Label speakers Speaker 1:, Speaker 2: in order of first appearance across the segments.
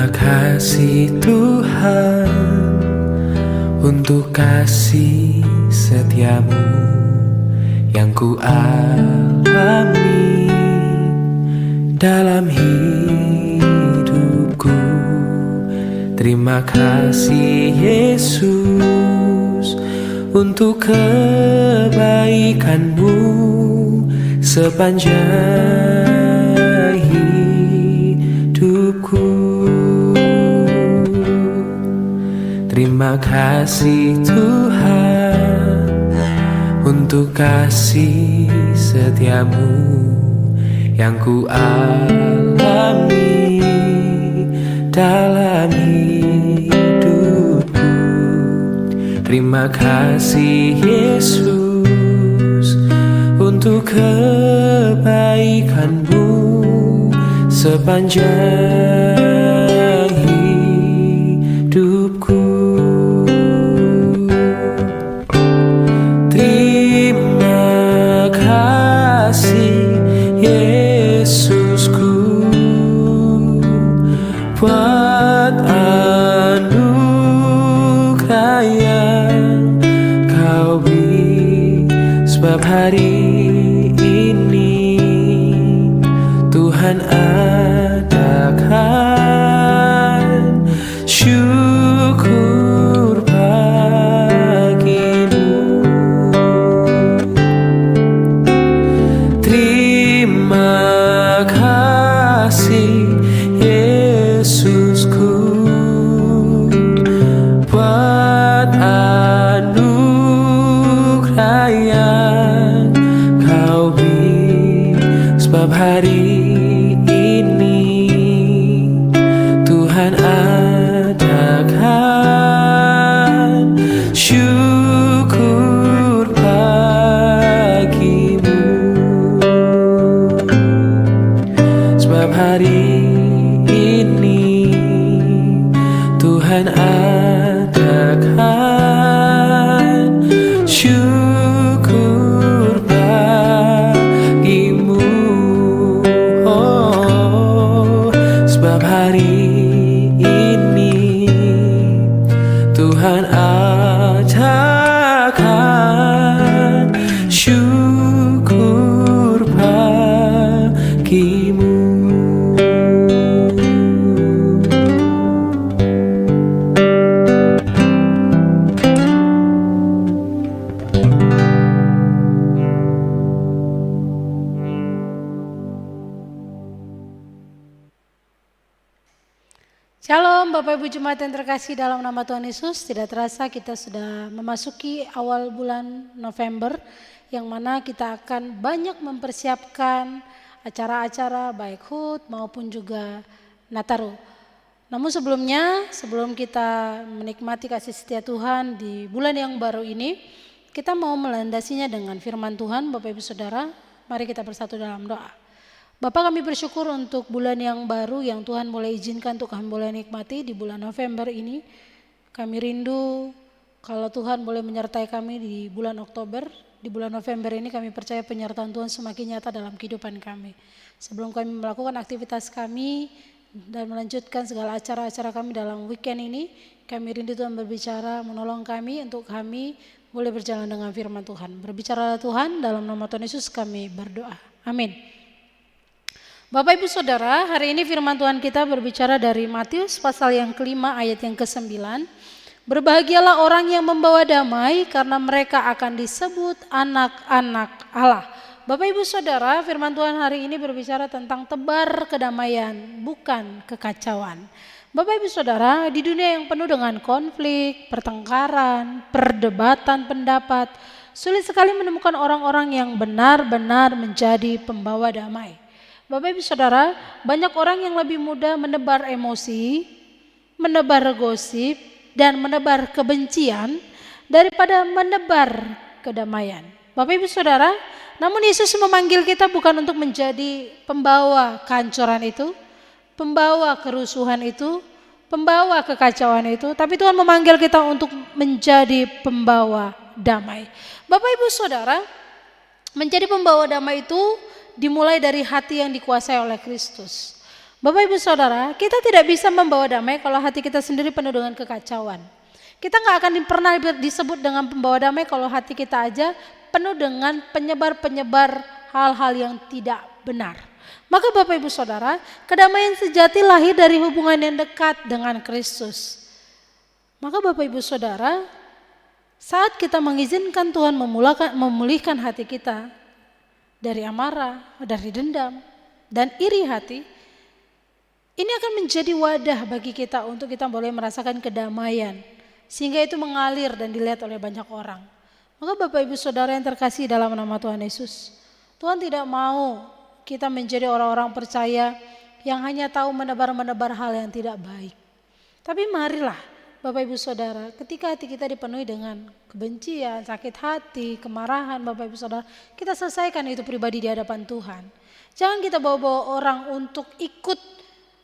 Speaker 1: Terima kasih Tuhan untuk kasih setiamu yang ku alami dalam hidupku. Terima kasih Yesus untuk kebaikanmu sepanjang hidupku. Terima kasih Tuhan untuk kasih setiamu yang ku alami dalam hidupku. Terima kasih Yesus untuk kebaikanmu sepanjang hidupku. Terima kasih Yesusku buat anugerah yang kau beri, sebab hari ini Tuhan adakan syukur bagimu. Terima kasih Yesusku buat anugerah yang kau beri, sebab hari ini Tuhan adakan syukur bagimu, sebab hari ini Tuhan adakan syukur bagimu. Oh, sebab hari ini Tuhan adakan syukur bagimu.
Speaker 2: Shalom Bapak Ibu Jemaat yang terkasih dalam nama Tuhan Yesus. Tidak terasa kita sudah memasuki awal bulan November, yang mana kita akan banyak mempersiapkan acara-acara baik HUT maupun juga Nataru. Namun sebelum kita menikmati kasih setia Tuhan di bulan yang baru ini, kita mau melandasinya dengan firman Tuhan. Bapak Ibu Saudara, mari kita bersatu dalam doa. Bapak, kami bersyukur untuk bulan yang baru yang Tuhan boleh izinkan untuk kami boleh nikmati di bulan November ini. Kami rindu kalau Tuhan boleh menyertai kami di bulan Oktober. Di bulan November ini kami percaya penyertaan Tuhan semakin nyata dalam kehidupan kami. Sebelum kami melakukan aktivitas kami dan melanjutkan segala acara-acara kami dalam weekend ini, kami rindu Tuhan berbicara, menolong kami untuk kami boleh berjalan dengan firman Tuhan. Berbicara Tuhan, dalam nama Tuhan Yesus kami berdoa. Amin. Bapak Ibu Saudara, hari ini firman Tuhan kita berbicara dari Matius pasal yang kelima ayat yang ke-9. Berbahagialah orang yang membawa damai karena mereka akan disebut anak-anak Allah. Bapak Ibu Saudara, firman Tuhan hari ini berbicara tentang tebar kedamaian, bukan kekacauan. Bapak Ibu Saudara, di dunia yang penuh dengan konflik, pertengkaran, perdebatan pendapat, sulit sekali menemukan orang-orang yang benar-benar menjadi pembawa damai. Bapak Ibu Saudara, banyak orang yang lebih mudah menebar emosi, menebar gosip, dan menebar kebencian daripada menebar kedamaian. Bapak Ibu Saudara, namun Yesus memanggil kita bukan untuk menjadi pembawa kehancuran itu, pembawa kerusuhan itu, pembawa kekacauan itu, tapi Tuhan memanggil kita untuk menjadi pembawa damai. Bapak Ibu Saudara, menjadi pembawa damai itu dimulai dari hati yang dikuasai oleh Kristus. Bapak Ibu Saudara, kita tidak bisa membawa damai kalau hati kita sendiri penuh dengan kekacauan. Kita nggak akan pernah disebut dengan pembawa damai kalau hati kita aja penuh dengan penyebar-penyebar hal-hal yang tidak benar. Maka Bapak Ibu Saudara, kedamaian sejati lahir dari hubungan yang dekat dengan Kristus. Maka Bapak Ibu Saudara, saat kita mengizinkan Tuhan memulihkan hati kita dari amarah, dari dendam, dan iri hati, ini akan menjadi wadah bagi kita untuk kita boleh merasakan kedamaian. Sehingga itu mengalir dan dilihat oleh banyak orang. Maka Bapak Ibu Saudara yang terkasih dalam nama Tuhan Yesus, Tuhan tidak mau kita menjadi orang-orang percaya yang hanya tahu menebar-menebar hal yang tidak baik. Tapi marilah Bapak Ibu Saudara, ketika hati kita dipenuhi dengan kebencian, sakit hati, kemarahan, Bapak Ibu Saudara, kita selesaikan itu pribadi di hadapan Tuhan. Jangan kita bawa-bawa orang untuk ikut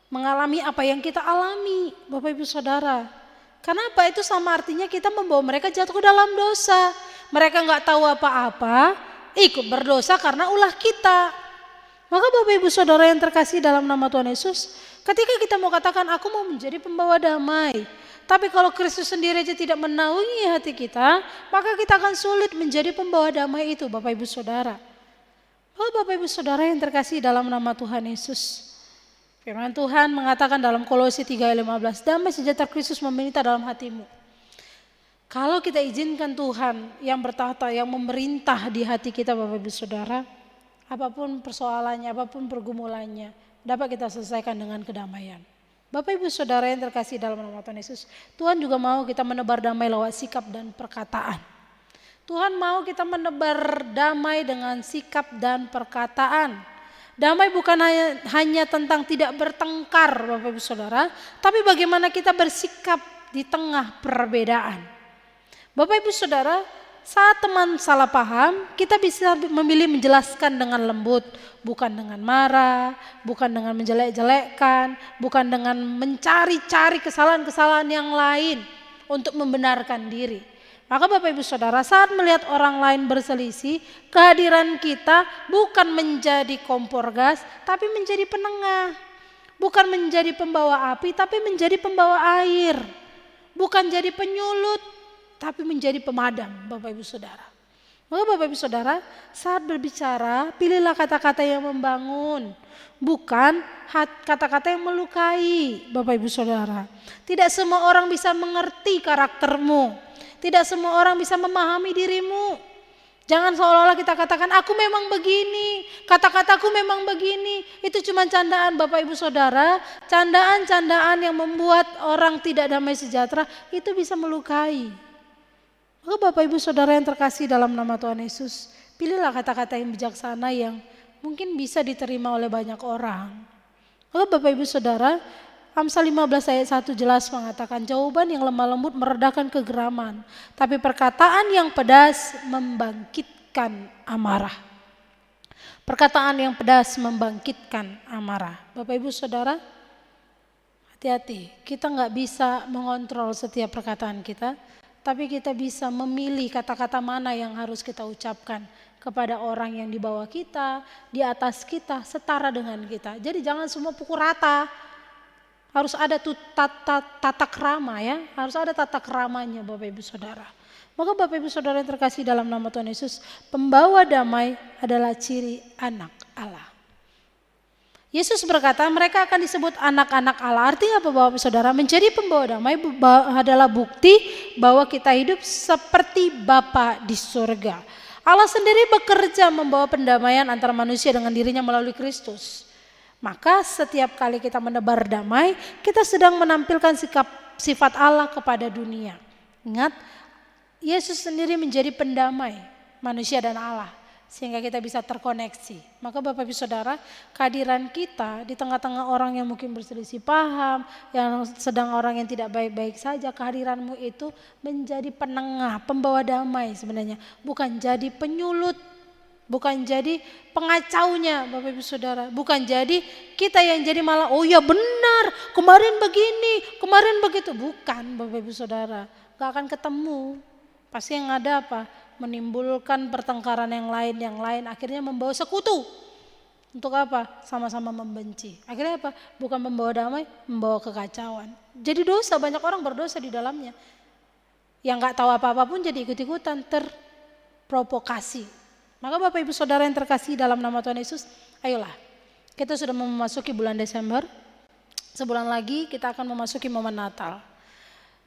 Speaker 2: mengalami apa yang kita alami, Bapak Ibu Saudara. Karena apa? Itu sama artinya kita membawa mereka jatuh ke dalam dosa. Mereka nggak tahu apa-apa, ikut berdosa karena ulah kita. Maka Bapak Ibu Saudara yang terkasih dalam nama Tuhan Yesus, ketika kita mau katakan aku mau menjadi pembawa damai, tapi kalau Kristus sendiri aja tidak menaungi hati kita, maka kita akan sulit menjadi pembawa damai itu, Bapak Ibu Saudara. Oh Bapak Ibu Saudara yang terkasih dalam nama Tuhan Yesus, firman Tuhan mengatakan dalam Kolose 3 ayat 15, damai sejahtera Kristus memerintah dalam hatimu. Kalau kita izinkan Tuhan yang bertahta, yang memerintah di hati kita Bapak Ibu Saudara, apapun persoalannya, apapun pergumulannya, dapat kita selesaikan dengan kedamaian. Bapak Ibu Saudara yang terkasih dalam nama Tuhan Yesus, Tuhan juga mau kita menebar damai lewat sikap dan perkataan. Tuhan mau kita menebar damai dengan sikap dan perkataan. Damai bukan hanya tentang tidak bertengkar Bapak Ibu Saudara, tapi bagaimana kita bersikap di tengah perbedaan. Bapak Ibu Saudara, saat teman salah paham, kita bisa memilih menjelaskan dengan lembut, bukan dengan marah, bukan dengan menjelek-jelekkan, bukan dengan mencari-cari kesalahan-kesalahan yang lain untuk membenarkan diri. Maka Bapak Ibu Saudara, saat melihat orang lain berselisih, kehadiran kita bukan menjadi kompor gas, tapi menjadi penengah. Bukan menjadi pembawa api, tapi menjadi pembawa air. Bukan jadi penyulut, tapi menjadi pemadam, Bapak Ibu Saudara. Maka Bapak Ibu Saudara, saat berbicara, pilihlah kata-kata yang membangun, bukan kata-kata yang melukai, Bapak Ibu Saudara. Tidak semua orang bisa mengerti karaktermu, tidak semua orang bisa memahami dirimu. Jangan seolah-olah kita katakan, aku memang begini, kata-kataku memang begini. Itu cuma candaan Bapak Ibu Saudara, candaan-candaan yang membuat orang tidak damai sejahtera, itu bisa melukai. Maka Bapak Ibu Saudara yang terkasih dalam nama Tuhan Yesus, pilihlah kata-kata yang bijaksana yang mungkin bisa diterima oleh banyak orang. Maka Bapak Ibu Saudara, Amsal 15 ayat 1 jelas mengatakan, jawaban yang lemah lembut meredakan kegeraman, tapi perkataan yang pedas membangkitkan amarah. Perkataan yang pedas membangkitkan amarah. Bapak Ibu Saudara, hati-hati, kita nggak bisa mengontrol setiap perkataan kita, tapi kita bisa memilih kata-kata mana yang harus kita ucapkan kepada orang yang di bawah kita, di atas kita, setara dengan kita. Jadi jangan semua pukul rata. Harus ada tuh tata krama ya, harus ada tata kramanya Bapak Ibu Saudara. Maka Bapak Ibu Saudara yang terkasih dalam nama Tuhan Yesus, pembawa damai adalah ciri anak Allah. Yesus berkata mereka akan disebut anak-anak Allah. Artinya apa Bapak Ibu Saudara? Menjadi pembawa damai adalah bukti bahwa kita hidup seperti Bapa di surga. Allah sendiri bekerja membawa pendamaian antara manusia dengan dirinya melalui Kristus. Maka setiap kali kita menebar damai, kita sedang menampilkan sifat Allah kepada dunia. Ingat, Yesus sendiri menjadi pendamai manusia dan Allah, sehingga kita bisa terkoneksi. Maka Bapak Ibu Saudara, kehadiran kita di tengah-tengah orang yang mungkin berselisih paham, yang sedang orang yang tidak baik-baik saja, kehadiranmu itu menjadi penengah, pembawa damai sebenarnya. Bukan jadi penyulut, bukan jadi pengacaunya Bapak Ibu Saudara. Bukan jadi kita yang jadi malah, oh ya benar, kemarin begini, kemarin begitu. Bukan Bapak Ibu Saudara, gak akan ketemu. Pasti yang ada apa? Menimbulkan pertengkaran yang lain, akhirnya membawa sekutu. Untuk apa? Sama-sama membenci. Akhirnya apa? Bukan membawa damai, membawa kekacauan. Jadi dosa, banyak orang berdosa di dalamnya. Yang gak tahu apa-apa pun jadi ikut-ikutan, terprovokasi. Maka Bapak Ibu Saudara yang terkasih dalam nama Tuhan Yesus, ayolah. Kita sudah memasuki bulan Desember. Sebulan lagi kita akan memasuki momen Natal.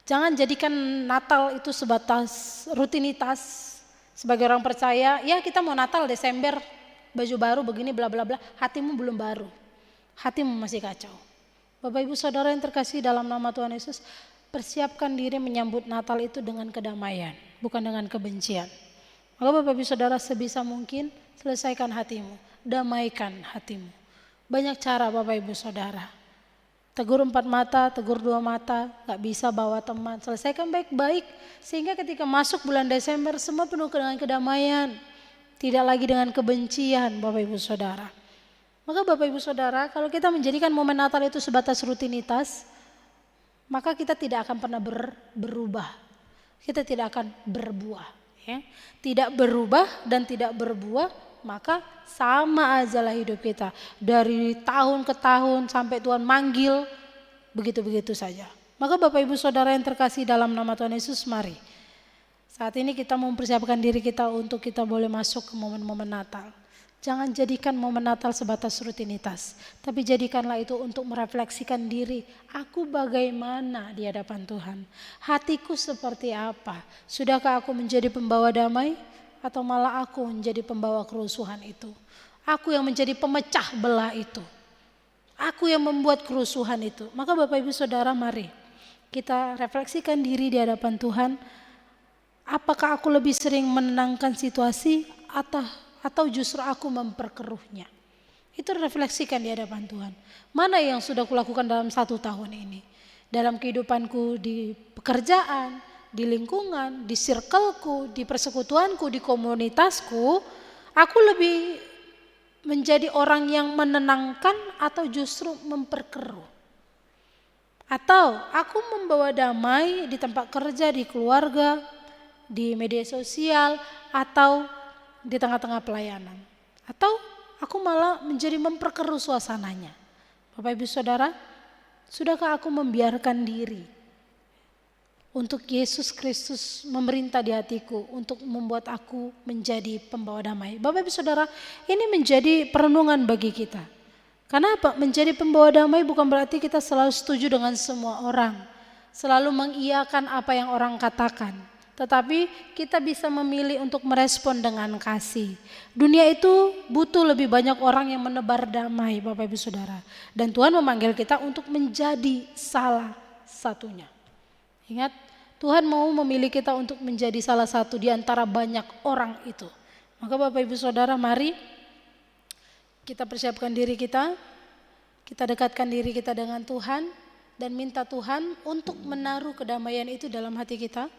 Speaker 2: Jangan jadikan Natal itu sebatas rutinitas. Sebagai orang percaya, ya kita mau Natal Desember, baju baru begini bla bla bla, hatimu belum baru. Hatimu masih kacau. Bapak Ibu Saudara yang terkasih dalam nama Tuhan Yesus, persiapkan diri menyambut Natal itu dengan kedamaian, bukan dengan kebencian. Maka Bapak Ibu Saudara sebisa mungkin selesaikan hatimu, damaikan hatimu. Banyak cara Bapak Ibu Saudara. Tegur 4 mata, tegur 2 mata, gak bisa bawa teman. Selesaikan baik-baik sehingga ketika masuk bulan Desember semua penuh dengan kedamaian. Tidak lagi dengan kebencian Bapak Ibu Saudara. Maka Bapak Ibu Saudara, kalau kita menjadikan momen Natal itu sebatas rutinitas, maka kita tidak akan pernah berubah. Kita tidak akan berbuah. Ya. Tidak berubah dan tidak berbuah, maka sama ajalah hidup kita. Dari tahun ke tahun sampai Tuhan manggil, begitu-begitu saja. Maka Bapak Ibu Saudara yang terkasih dalam nama Tuhan Yesus, mari. Saat ini kita mempersiapkan diri kita untuk kita boleh masuk ke momen-momen Natal. Jangan jadikan momen Natal sebatas rutinitas. Tapi jadikanlah itu untuk merefleksikan diri. Aku bagaimana di hadapan Tuhan? Hatiku seperti apa? Sudahkah aku menjadi pembawa damai? Atau malah aku menjadi pembawa kerusuhan itu? Aku yang menjadi pemecah belah itu. Aku yang membuat kerusuhan itu. Maka Bapak Ibu Saudara mari. Kita refleksikan diri di hadapan Tuhan. Apakah aku lebih sering menenangkan situasi atau justru aku memperkeruhnya? Itu refleksikan di hadapan Tuhan. Mana yang sudah kulakukan dalam 1 tahun ini? Dalam kehidupanku di pekerjaan, di lingkungan, di circleku, di persekutuanku, di komunitasku, aku lebih menjadi orang yang menenangkan atau justru memperkeruh? Atau aku membawa damai di tempat kerja, di keluarga, di media sosial, atau di tengah-tengah pelayanan. Atau aku malah menjadi memperkeruh suasananya. Bapak Ibu Saudara, sudahkah aku membiarkan diri untuk Yesus Kristus memerintah di hatiku untuk membuat aku menjadi pembawa damai? Bapak Ibu Saudara, ini menjadi perenungan bagi kita. Karena apa? Menjadi pembawa damai bukan berarti kita selalu setuju dengan semua orang. Selalu mengiyakan apa yang orang katakan. Tetapi kita bisa memilih untuk merespon dengan kasih. Dunia itu butuh lebih banyak orang yang menebar damai, Bapak Ibu Saudara. Dan Tuhan memanggil kita untuk menjadi salah satunya. Ingat, Tuhan mau memilih kita untuk menjadi salah satu di antara banyak orang itu. Maka Bapak Ibu Saudara, mari kita persiapkan diri kita dekatkan diri kita dengan Tuhan dan minta Tuhan untuk menaruh kedamaian itu dalam hati kita.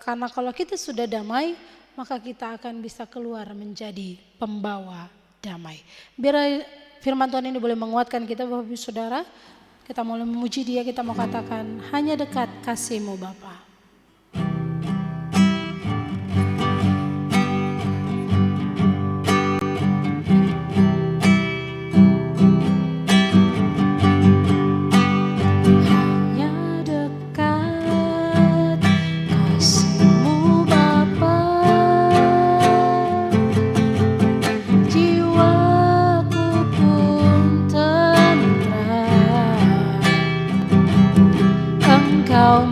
Speaker 2: Karena kalau kita sudah damai, maka kita akan bisa keluar menjadi pembawa damai. Biar firman Tuhan ini boleh menguatkan kita Bapak Ibu Saudara. Kita mulai memuji Dia, kita mau katakan, hanya dekat kasih-Mu Bapa.
Speaker 1: Kau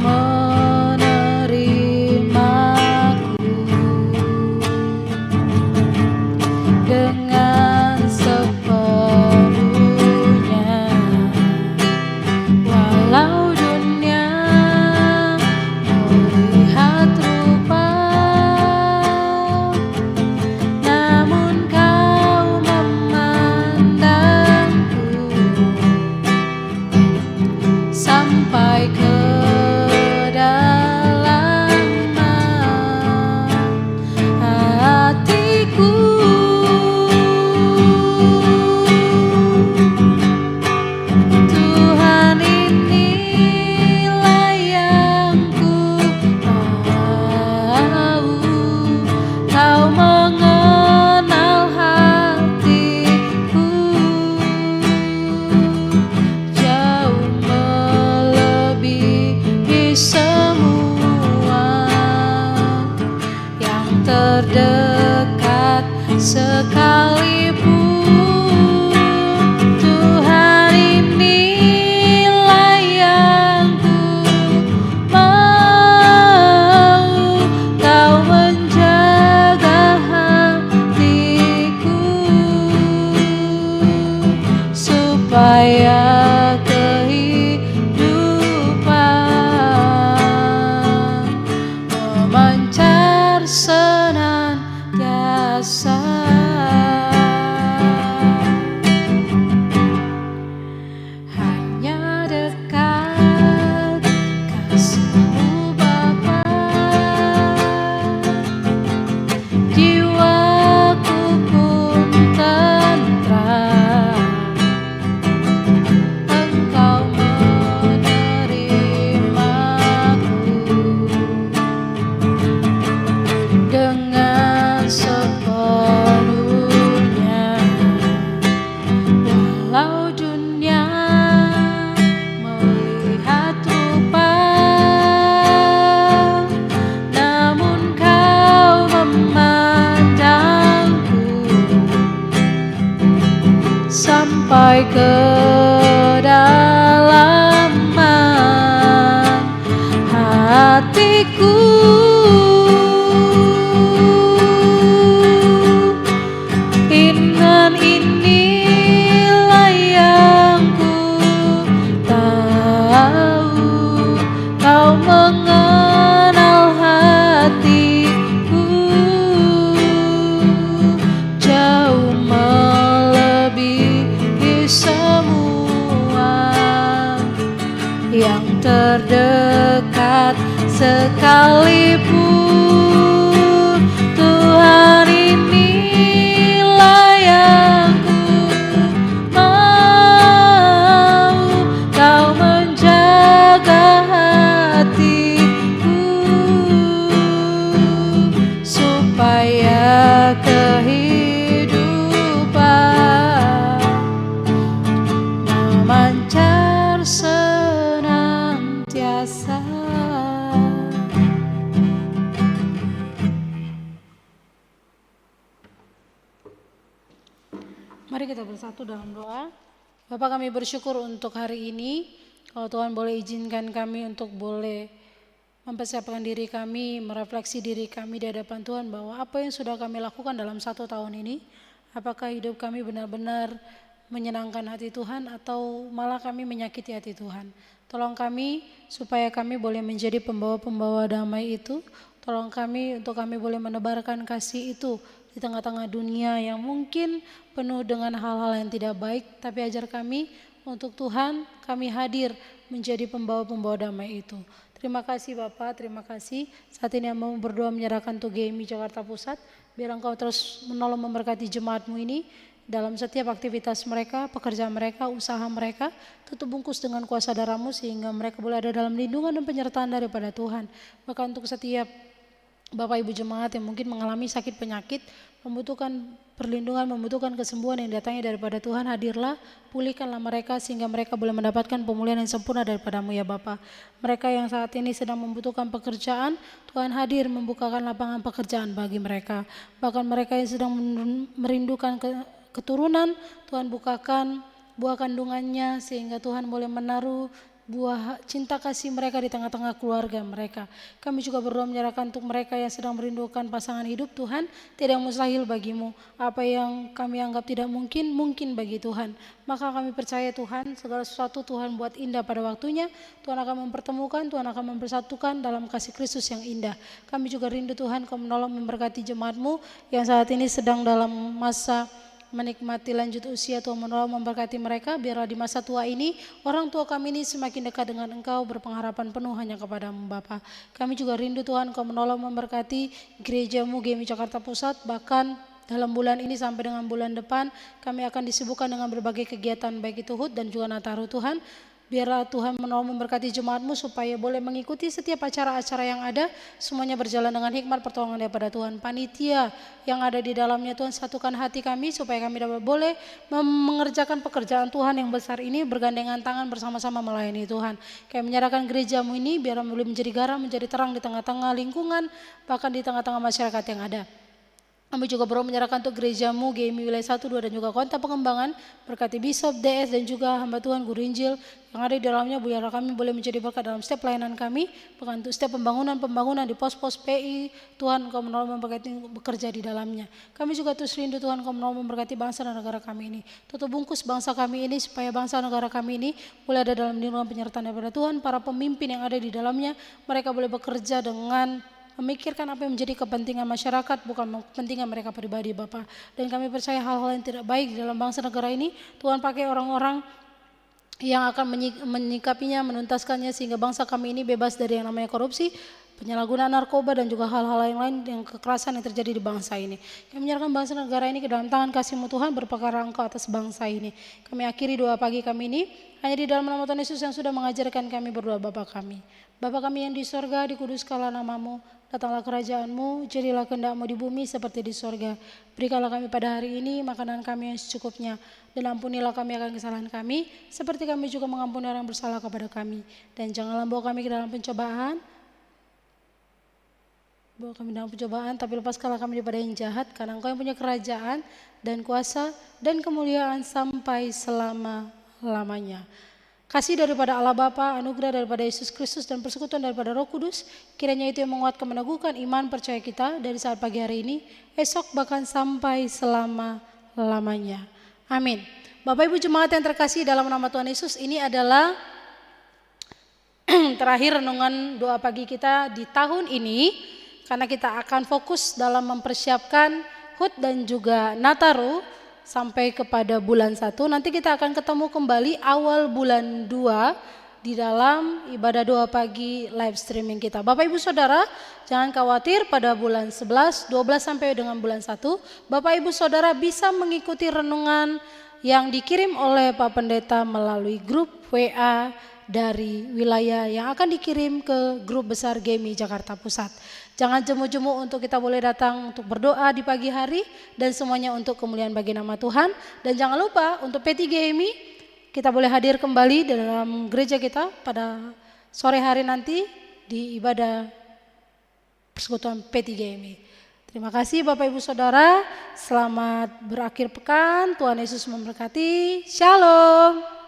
Speaker 2: supaya kehidupan memancar senantiasa. Hanya dekat kasih-Mu Bapa, jiwaku pun tentram. Engkau menerimaku dengan sepenuhnya. Walau dunia melihat rupa, namun Kau memandangku sampai kedalaman hatiku. Ingan inilah yang ku tahu, Kau mengenal hatiku jauh melebihi semua yang terdekat sekalipun. Tuhan, inilah yang ku mau, Kau menjaga hatiku supaya kehidupan memancar senantiasa. Mari kita bersatu dalam doa. Bapak, kami bersyukur untuk hari ini. Kalau Tuhan boleh izinkan kami untuk boleh mempersiapkan diri kami, merefleksi diri kami di hadapan Tuhan bahwa apa yang sudah kami lakukan dalam 1 tahun ini, apakah hidup kami benar-benar menyenangkan hati Tuhan atau malah kami menyakiti hati Tuhan. Tolong kami supaya kami boleh menjadi pembawa-pembawa damai itu. Tolong kami untuk kami boleh menebarkan kasih itu di tengah-tengah dunia yang mungkin penuh dengan hal-hal yang tidak baik. Tapi ajar kami untuk Tuhan, kami hadir menjadi pembawa-pembawa damai itu. Terima kasih Bapak, terima kasih. Saat ini mau berdoa menyerahkan untuk GMI Jakarta Pusat. Biar Engkau terus menolong memberkati jemaat-Mu ini dalam setiap aktivitas mereka, pekerjaan mereka, usaha mereka. Tutup bungkus dengan kuasa darah-Mu sehingga mereka boleh ada dalam lindungan dan penyertaan daripada Tuhan. Bahkan untuk setiap Bapak Ibu jemaat yang mungkin mengalami sakit penyakit, membutuhkan perlindungan, membutuhkan kesembuhan yang datangnya daripada Tuhan, hadirlah, pulihkanlah mereka sehingga mereka boleh mendapatkan pemulihan yang sempurna daripada-Mu ya Bapa. Mereka yang saat ini sedang membutuhkan pekerjaan, Tuhan hadir membukakan lapangan pekerjaan bagi mereka. Bahkan mereka yang sedang merindukan keturunan, Tuhan bukakan buah kandungannya sehingga Tuhan boleh menaruh buah cinta kasih mereka di tengah-tengah keluarga mereka. Kami juga berdoa menyerahkan untuk mereka yang sedang merindukan pasangan hidup. Tuhan, tidak mustahil bagimu. Apa yang kami anggap tidak mungkin, mungkin bagi Tuhan. Maka kami percaya Tuhan, segala sesuatu Tuhan buat indah pada waktunya. Tuhan akan mempertemukan, Tuhan akan mempersatukan dalam kasih Kristus yang indah. Kami juga rindu Tuhan, Kau menolong memberkati jemaat-Mu yang saat ini sedang dalam masa menikmati lanjut usia. Tuhan menolong memberkati mereka, biarlah di masa tua ini orang tua kami ini semakin dekat dengan Engkau, berpengharapan penuh hanya kepada-Mu Bapa. Kami juga rindu Tuhan, Kau menolong memberkati gereja-Mu GMI Jakarta Pusat. Bahkan dalam bulan ini sampai dengan bulan depan kami akan disibukkan dengan berbagai kegiatan baik itu HUT dan juga Nataru. Tuhan, biarlah Tuhan menolong memberkati jemaat-Mu supaya boleh mengikuti setiap acara-acara yang ada, semuanya berjalan dengan hikmat pertolongan daripada Tuhan. Panitia yang ada di dalamnya Tuhan, satukan hati kami supaya kami dapat boleh mengerjakan pekerjaan Tuhan yang besar ini, bergandengan tangan bersama-sama melayani Tuhan. Kami menyerahkan gereja-Mu ini biar boleh menjadi garam, menjadi terang di tengah-tengah lingkungan, bahkan di tengah-tengah masyarakat yang ada. Kami juga baru menyerahkan untuk gerejamu, GMI Wilayah 1, 2 dan juga Kota Pengembangan. Berkati Bishop, DS dan juga hamba Tuhan Guru Injil yang ada di dalamnya. Biarlah kami boleh menjadi berkat dalam setiap pelayanan kami. Bahkan untuk setiap pembangunan di pos-pos PI, Tuhan Engkau menolong memberkati bekerja di dalamnya. Kami juga terus rindu Tuhan Engkau menolong memberkati bangsa dan negara kami ini. Tutup bungkus bangsa kami ini supaya bangsa dan negara kami ini boleh ada dalam lindungan penyertaan daripada Tuhan. Para pemimpin yang ada di dalamnya, mereka boleh bekerja dengan memikirkan apa yang menjadi kepentingan masyarakat, bukan kepentingan mereka pribadi, Bapak. Dan kami percaya hal-hal yang tidak baik di dalam bangsa negara ini, Tuhan pakai orang-orang yang akan menyikapinya, menuntaskannya, sehingga bangsa kami ini bebas dari yang namanya korupsi, penyalahgunaan narkoba dan juga hal-hal yang lain yang kekerasan yang terjadi di bangsa ini. Kami menyerahkan bangsa negara ini ke dalam tangan kasih-Mu Tuhan, berperkara Engkau atas bangsa ini. Kami akhiri doa pagi kami ini hanya di dalam nama Tuhan Yesus yang sudah mengajarkan kami berdoa. Bapa kami, Bapa kami yang di sorga, dikuduskanlah namamu, datanglah kerajaan-Mu, jadilah kehendak-Mu di bumi seperti di sorga. Berikanlah kami pada hari ini makanan kami yang secukupnya, dan ampunilah kami akan kesalahan kami, seperti kami juga mengampuni orang yang bersalah kepada kami. Dan janganlah bawa kami ke dalam pencobaan, tapi lepaskanlah kami daripada yang jahat, karena Engkau yang punya kerajaan dan kuasa dan kemuliaan sampai selama-lamanya. Kasih daripada Allah Bapa, anugerah daripada Yesus Kristus dan persekutuan daripada Roh Kudus, kiranya itu yang menguatkan, meneguhkan iman percaya kita dari saat pagi hari ini, esok bahkan sampai selama-lamanya. Amin. Bapak Ibu Jemaat yang terkasih dalam nama Tuhan Yesus, ini adalah terakhir renungan doa pagi kita di tahun ini, karena kita akan fokus dalam mempersiapkan HUT dan juga Nataru sampai kepada bulan 1. Nanti kita akan ketemu kembali awal bulan 2 di dalam ibadah doa pagi live streaming kita. Bapak Ibu Saudara, jangan khawatir, pada bulan 11, 12 sampai dengan bulan 1, Bapak Ibu Saudara bisa mengikuti renungan yang dikirim oleh Pak Pendeta melalui grup WA dari wilayah yang akan dikirim ke grup besar GMI Jakarta Pusat. Jangan jemu-jemu untuk kita boleh datang untuk berdoa di pagi hari dan semuanya untuk kemuliaan bagi nama Tuhan. Dan jangan lupa untuk P3 GMI kita boleh hadir kembali dalam gereja kita pada sore hari nanti di ibadah persekutuan P3 GMI. Terima kasih Bapak Ibu Saudara, selamat berakhir pekan, Tuhan Yesus memberkati, Shalom.